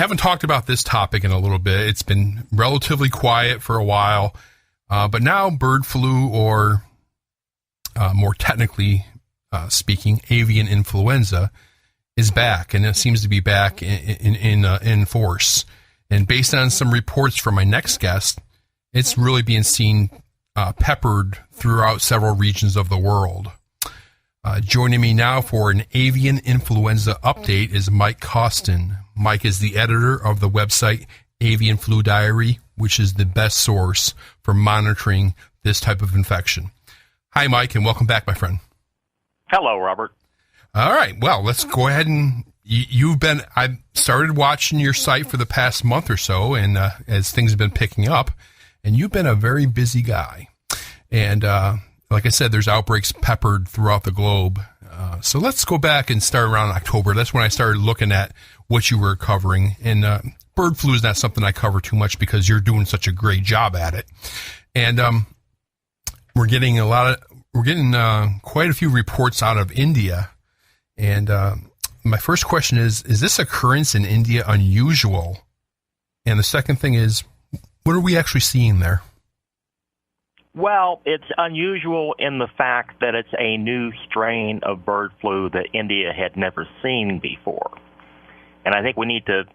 haven't talked about this topic in a little bit. It's been relatively quiet for a while, but now bird flu, or more technically speaking, avian influenza, is back, and it seems to be back in force. And based on some reports from my next guest, it's really being seen peppered throughout several regions of the world. Joining me now for an avian influenza update is Mike Coston. Mike is the editor of the website Avian Flu Diary, which is the best source for monitoring this type of infection. Hi, Mike, and welcome back, my friend. Hello, Robert. All right, well, let's go ahead and I've started watching your site for the past month or so, and as things have been picking up, and you've been a very busy guy. And like I said, there's outbreaks peppered throughout the globe. So let's go back and start around October. That's when I started looking at what you were covering. And bird flu is not something I cover too much because you're doing such a great job at it. And we're getting quite a few reports out of India. And my first question is this occurrence in India unusual? And the second thing is, what are we actually seeing there? Well, it's unusual in the fact that it's a new strain of bird flu that India had never seen before. And I think we need to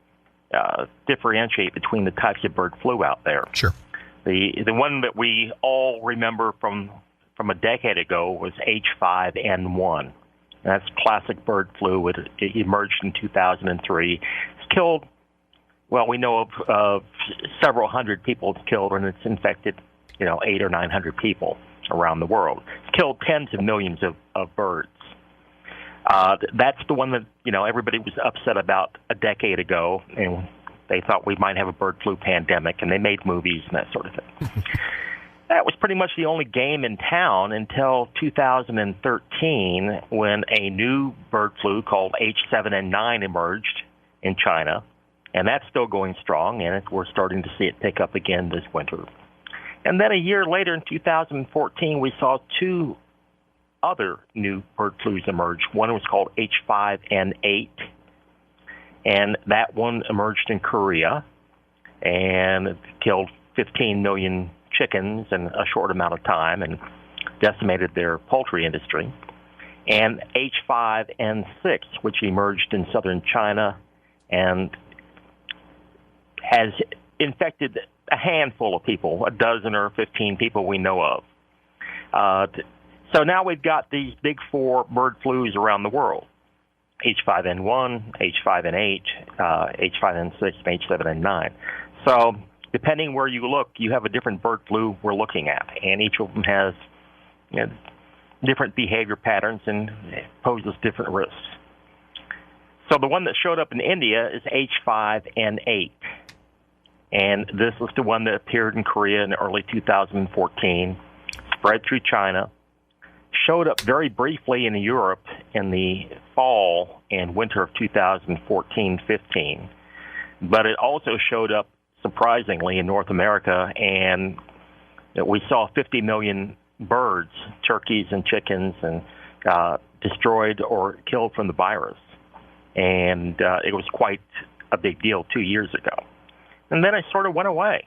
differentiate between the types of bird flu out there. Sure. The one that we all remember from a decade ago was H5N1. That's classic bird flu. It emerged in 2003. It's killed, well, we know of several hundred people it's killed, and it's infected 800 or 900 people around the world. It's killed tens of millions of birds. That's the one that, everybody was upset about a decade ago, and they thought we might have a bird flu pandemic, and they made movies and that sort of thing. That was pretty much the only game in town until 2013, when a new bird flu called H7N9 emerged in China, and that's still going strong, and we're starting to see it pick up again this winter. And then a year later, in 2014, we saw two other new bird flus emerge. One was called H5N8, and that one emerged in Korea and it killed 15 million chickens in a short amount of time and decimated their poultry industry. And H5N6, which emerged in southern China and has infected a handful of people, a dozen or 15 people we know of. So now we've got these big four bird flus around the world: H5N1, H5N8, H5N6, and H7N9. So depending where you look, you have a different bird flu we're looking at, and each of them has different behavior patterns and poses different risks. So the one that showed up in India is H5N8. And this is the one that appeared in Korea in early 2014, spread through China, showed up very briefly in Europe in the fall and winter of 2014-15. But it also showed up, surprisingly, in North America, and we saw 50 million birds, turkeys and chickens, and destroyed or killed from the virus. And it was quite a big deal 2 years ago. And then it sort of went away.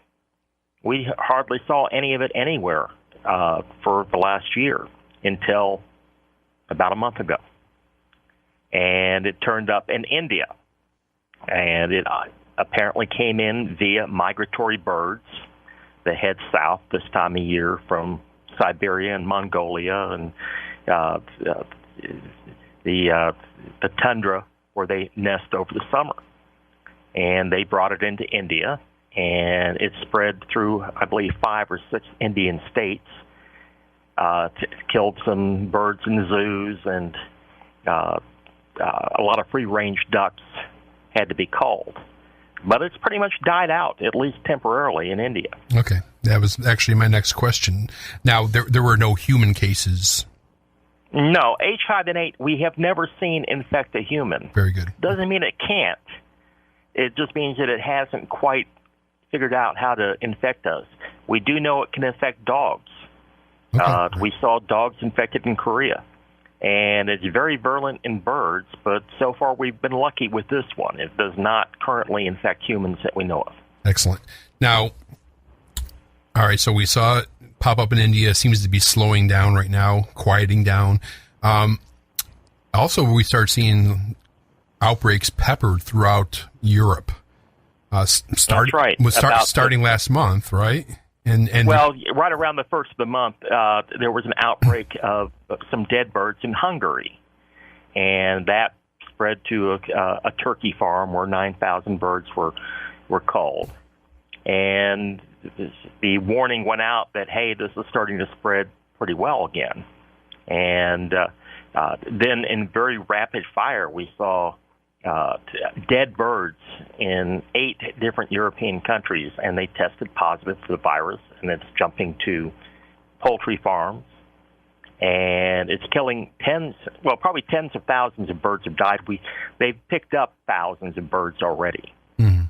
We hardly saw any of it anywhere for the last year until about a month ago. And it turned up in India. And it apparently came in via migratory birds that head south this time of year from Siberia and Mongolia and the tundra where they nest over the summer. And they brought it into India, and it spread through, I believe, 5 or 6 Indian states, killed some birds in zoos, and a lot of free-range ducks had to be culled. But it's pretty much died out, at least temporarily, in India. Okay. That was actually my next question. Now, there were no human cases. No. H5N8 we have never seen infect a human. Very good. Doesn't mean it can't. It just means that it hasn't quite figured out how to infect us. We do know it can infect dogs. Okay. We saw dogs infected in Korea. and it's very virulent in birds, but so far we've been lucky with this one. It does not currently infect humans that we know of. Excellent. Now, all right, so we saw it pop up in India. It seems to be slowing down right now, quieting down. Also, we start seeing outbreaks peppered throughout Europe. That's right. Starting last month, right? And well, right around the first of the month, there was an outbreak of some dead birds in Hungary, and that spread to a turkey farm where 9,000 birds were culled. And the warning went out that, hey, this is starting to spread pretty well again. And then in very rapid fire, we saw dead birds in 8 different European countries, and they tested positive for the virus, and it's jumping to poultry farms, and it's killing probably tens of thousands of birds have died. They've picked up thousands of birds already. Mm-hmm.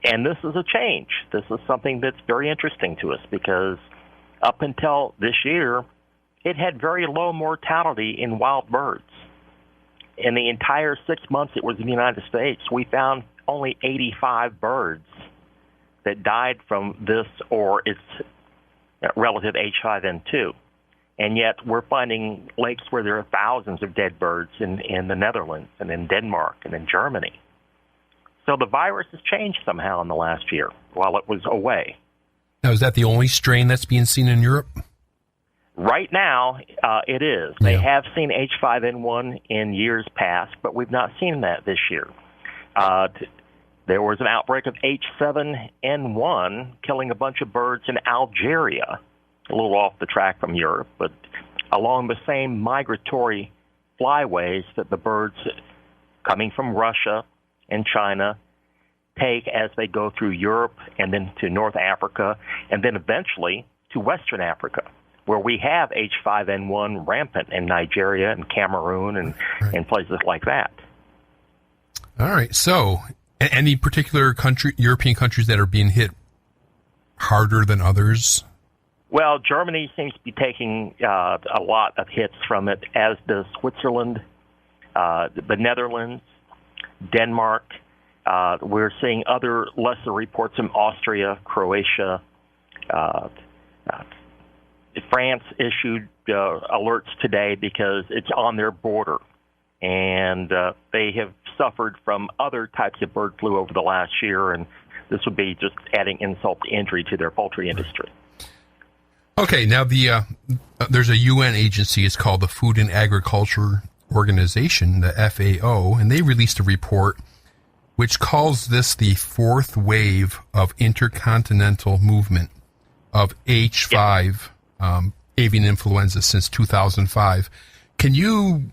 And this is a change. This is something that's very interesting to us because up until this year, it had very low mortality in wild birds. In the entire 6 months it was in the United States, we found only 85 birds that died from this or its relative H5N2. And yet we're finding lakes where there are thousands of dead birds in the Netherlands and in Denmark and in Germany. So the virus has changed somehow in the last year while it was away. Now, is that the only strain that's being seen in Europe? Right now, it is. They have seen H5N1 in years past, but we've not seen that this year. There was an outbreak of H7N1 killing a bunch of birds in Algeria, a little off the track from Europe, but along the same migratory flyways that the birds coming from Russia and China take as they go through Europe and then to North Africa and then eventually to Western Africa, where we have H5N1 rampant in Nigeria and Cameroon and places like that. All right. So any particular European countries that are being hit harder than others? Well, Germany seems to be taking a lot of hits from it, as does Switzerland, the Netherlands, Denmark. We're seeing other lesser reports from Austria, Croatia. France issued alerts today because it's on their border, and they have suffered from other types of bird flu over the last year, and this would be just adding insult to injury to their poultry industry. Okay, now there's a UN agency. It's called the Food and Agriculture Organization, the FAO, and they released a report which calls this the 4th wave of intercontinental movement of H5 avian influenza since 2005. Can you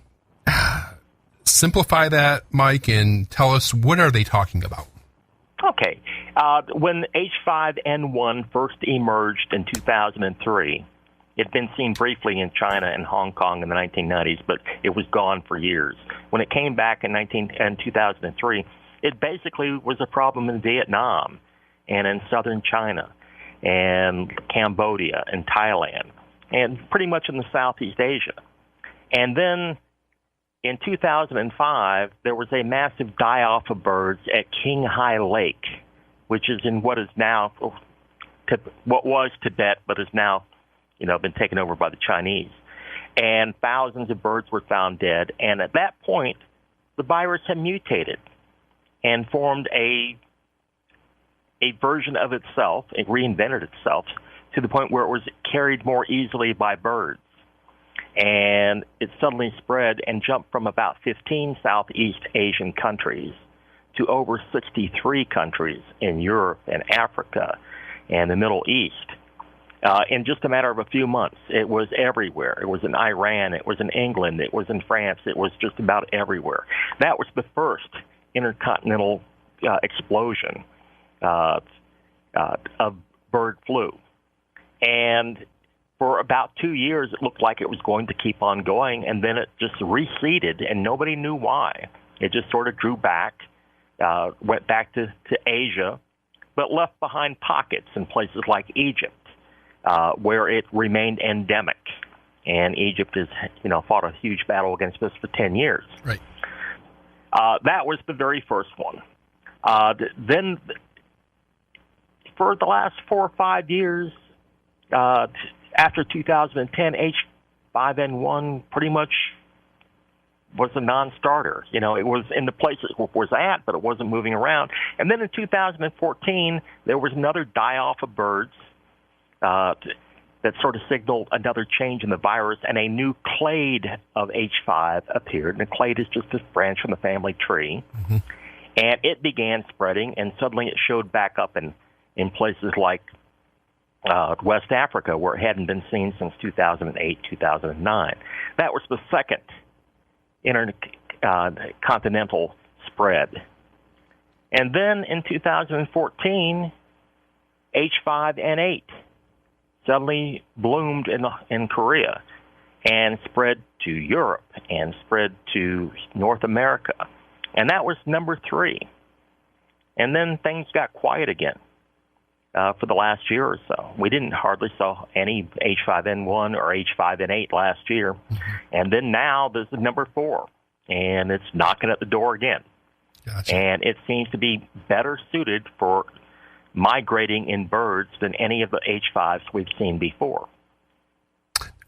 simplify that, Mike, and tell us what are they talking about? Okay. When H5N1 first emerged in 2003, it had been seen briefly in China and Hong Kong in the 1990s, but it was gone for years. When it came back in 2003, it basically was a problem in Vietnam and in southern China and Cambodia and Thailand and pretty much in the Southeast Asia. And then in 2005, there was a massive die-off of birds at Qinghai Lake, which is in what is now, what was Tibet, but is now, been taken over by the Chinese. And thousands of birds were found dead. And at that point, the virus had mutated and formed a version of itself. It reinvented itself to the point where it was carried more easily by birds. And it suddenly spread and jumped from about 15 Southeast Asian countries to over 63 countries in Europe and Africa and the Middle East. In just a matter of a few months, it was everywhere. It was in Iran, it was in England, it was in France, it was just about everywhere. That was the first intercontinental explosion of bird flu. And for about 2 years, it looked like it was going to keep on going, and then it just receded, and nobody knew why. It just sort of drew back, went back to Asia, but left behind pockets in places like Egypt, where it remained endemic. and Egypt has, fought a huge battle against us for 10 years. Right. That was the very first one. Then, for the last 4 or 5 years, after 2010, H5N1 pretty much was a non-starter. It was in the places it was at, but it wasn't moving around. And then in 2014, there was another die-off of birds that sort of signaled another change in the virus, and a new clade of H5 appeared. And a clade is just this branch from the family tree. Mm-hmm. And it began spreading, and suddenly it showed back up in places like West Africa, where it hadn't been seen since 2008, 2009. That was the second intercontinental spread. And then in 2014, H5N8 suddenly bloomed in Korea and spread to Europe and spread to North America. And that was number 3. And then things got quiet again for the last year or so. We didn't hardly saw any H5N1 or H5N8 last year. Mm-hmm. And then now this is number 4, and it's knocking at the door again. Gotcha. And it seems to be better suited for migrating in birds than any of the H5s we've seen before.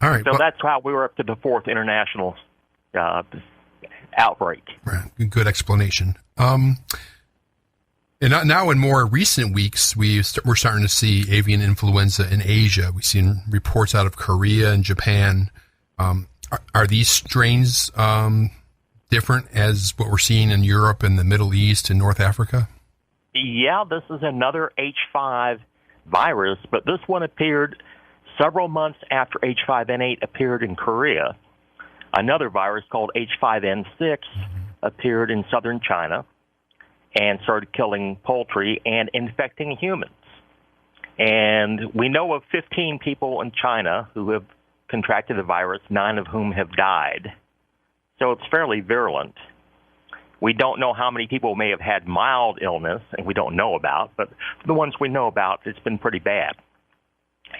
All right. So that's how we were up to the 4th international outbreak. Right. Good explanation. And now in more recent weeks, we're starting to see avian influenza in Asia. We've seen reports out of Korea and Japan. Are these strains different as what we're seeing in Europe and the Middle East and North Africa? Yeah, this is another H5 virus, but this one appeared several months after H5N8 appeared in Korea. Another virus called H5N6 appeared in southern China and started killing poultry and infecting humans. And we know of 15 people in China who have contracted the virus, 9 of whom have died. So it's fairly virulent. We don't know how many people may have had mild illness, and we don't know about, but for the ones we know about, it's been pretty bad.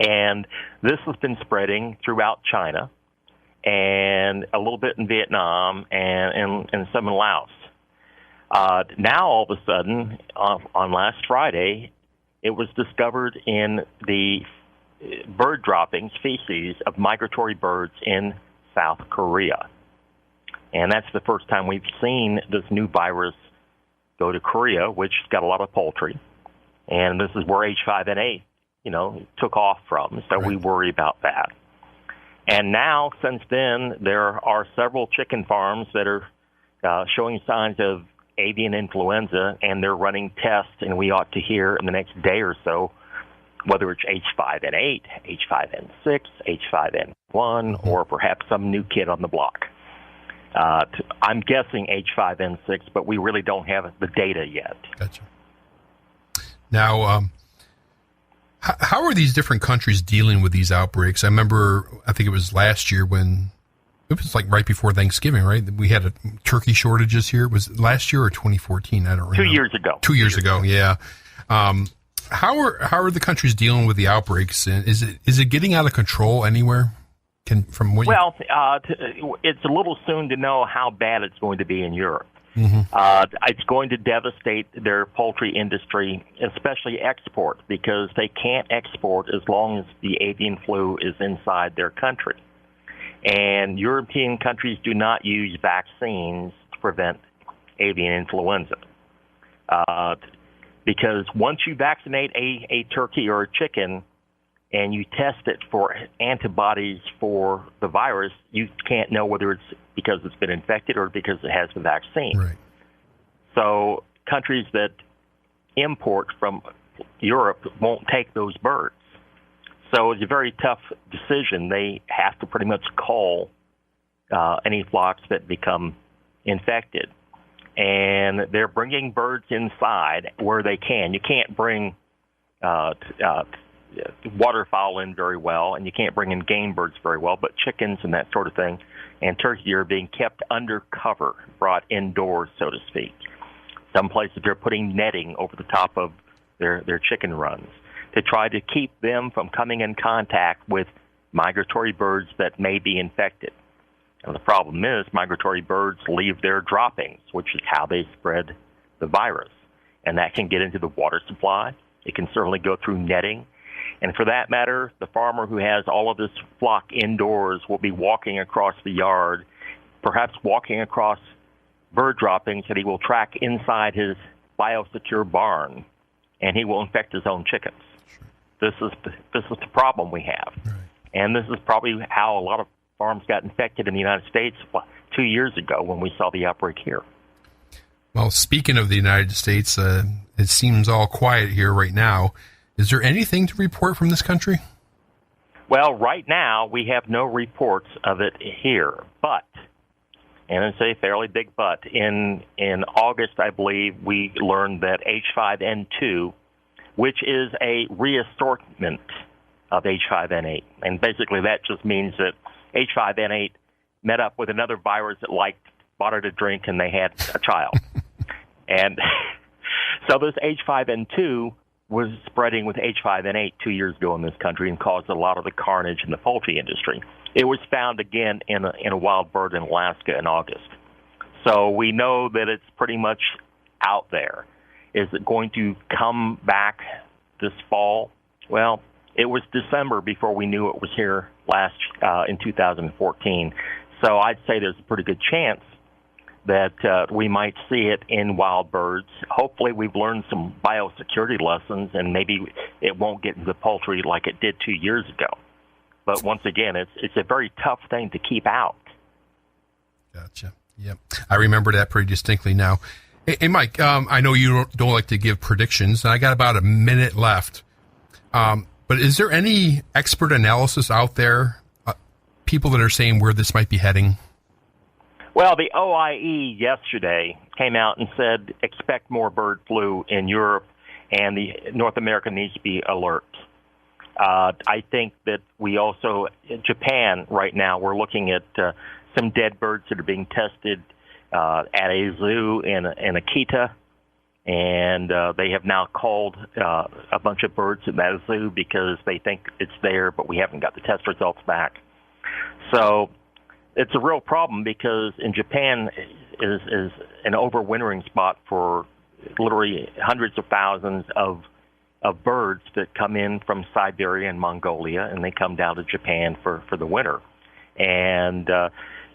And this has been spreading throughout China and a little bit in Vietnam and some in Laos. Now, all of a sudden, on last Friday, it was discovered in the bird droppings, feces of migratory birds in South Korea. And that's the first time we've seen this new virus go to Korea, which has got a lot of poultry. And this is where H5N8, took off from. So we worry about that. And now, since then, there are several chicken farms that are showing signs of avian influenza, and they're running tests, and we ought to hear in the next day or so whether it's H5N8, H5N6, H5N1, or perhaps some new kid on the block. I'm guessing H5N6, but we really don't have the data yet. Gotcha. Now, how are these different countries dealing with these outbreaks? I think it was last year when, it was like right before Thanksgiving, right? We had turkey shortages here. Was it last year or 2014? I don't remember. 2 years ago. 2 years ago, yeah. How are the countries dealing with the outbreaks? And is it getting out of control anywhere? It's a little soon to know how bad it's going to be in Europe. Mm-hmm. It's going to devastate their poultry industry, especially export, because they can't export as long as the avian flu is inside their country. And European countries do not use vaccines to prevent avian influenza. Because once you vaccinate a turkey or a chicken and you test it for antibodies for the virus, you can't know whether it's because it's been infected or because it has the vaccine. Right. So countries that import from Europe won't take those birds. So it's a very tough decision. They have to pretty much cull any flocks that become infected. And they're bringing birds inside where they can. You can't bring waterfowl in very well, and you can't bring in game birds very well, but chickens and that sort of thing and turkey are being kept under cover, brought indoors, so to speak. Some places they're putting netting over the top of their chicken runs to try to keep them from coming in contact with migratory birds that may be infected. And the problem is migratory birds leave their droppings, which is how they spread the virus. And that can get into the water supply. It can certainly go through netting. And for that matter, the farmer who has all of this flock indoors will be walking across the yard, perhaps walking across bird droppings that he will track inside his biosecure barn, and he will infect his own chickens. Sure. This is the problem we have. Right. And this is probably how a lot of farms got infected in the United States 2 years ago when we saw the outbreak here. Well, speaking of the United States, it seems all quiet here right now. Is there anything to report from this country? Well, right now we have no reports of it here, but, and it's a fairly big but, in August, I believe, we learned that H5N2, which is a reassortment of H5N8, and basically that just means that H5N8 met up with another virus that bought it a drink, and they had a child. And so this H5N2 was spreading with H5N8 2 years ago in this country and caused a lot of the carnage in the poultry industry. It was found again in a wild bird in Alaska in August. So we know that it's pretty much out there. Is it going to come back this fall? Well, it was December before we knew it was here in 2014. So I'd say there's a pretty good chance that we might see it in wild birds. Hopefully we've learned some biosecurity lessons, and maybe it won't get into the poultry like it did 2 years ago. But once again, it's a very tough thing to keep out. Gotcha. Yep. I remember that pretty distinctly now. Hey, Mike, I know you don't like to give predictions, and I got about a minute left. But is there any expert analysis out there, people that are saying where this might be heading? Well, the OIE yesterday came out and said expect more bird flu in Europe, and North America needs to be alert. I think that we also, Japan right now, we're looking at some dead birds that are being tested at a zoo in Akita, and they have now called a bunch of birds at that zoo because they think it's there, but we haven't got the test results back. So it's a real problem because in Japan is an overwintering spot for literally hundreds of thousands of birds that come in from Siberia and Mongolia, and they come down to Japan for the winter. And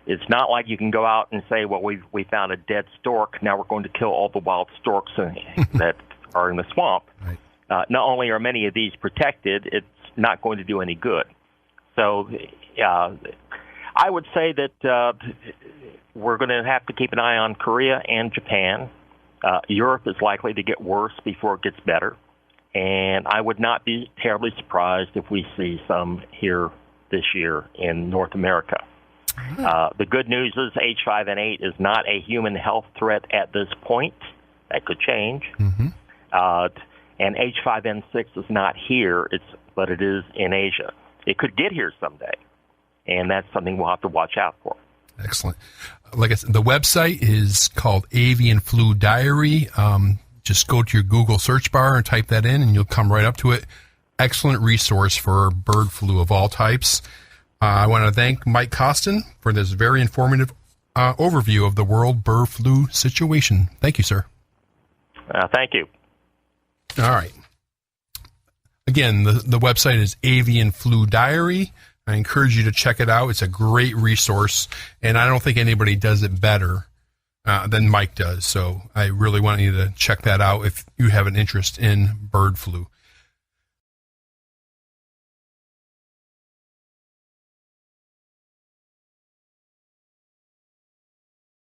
it's not like you can go out and say, well, we found a dead stork, now we're going to kill all the wild storks that are in the swamp. Right. Not only are many of these protected, it's not going to do any good. So I would say that we're going to have to keep an eye on Korea and Japan. Europe is likely to get worse before it gets better. And I would not be terribly surprised if we see some here this year in North America. The good news is H5N8 is not a human health threat at this point. That could change. Mm-hmm. And H5N6 is not here, but it is in Asia. It could get here someday. And that's something we'll have to watch out for. Excellent. Like I said, the website is called Avian Flu Diary. Just go to your Google search bar and type that in, and you'll come right up to it. Excellent resource for bird flu of all types. I want to thank Mike Coston for this very informative overview of the world bird flu situation. Thank you, sir. Thank you. All right. Again, the website is Avian Flu Diary. I encourage you to check it out. It's a great resource, and I don't think anybody does it better than Mike does. So I really want you to check that out if you have an interest in bird flu.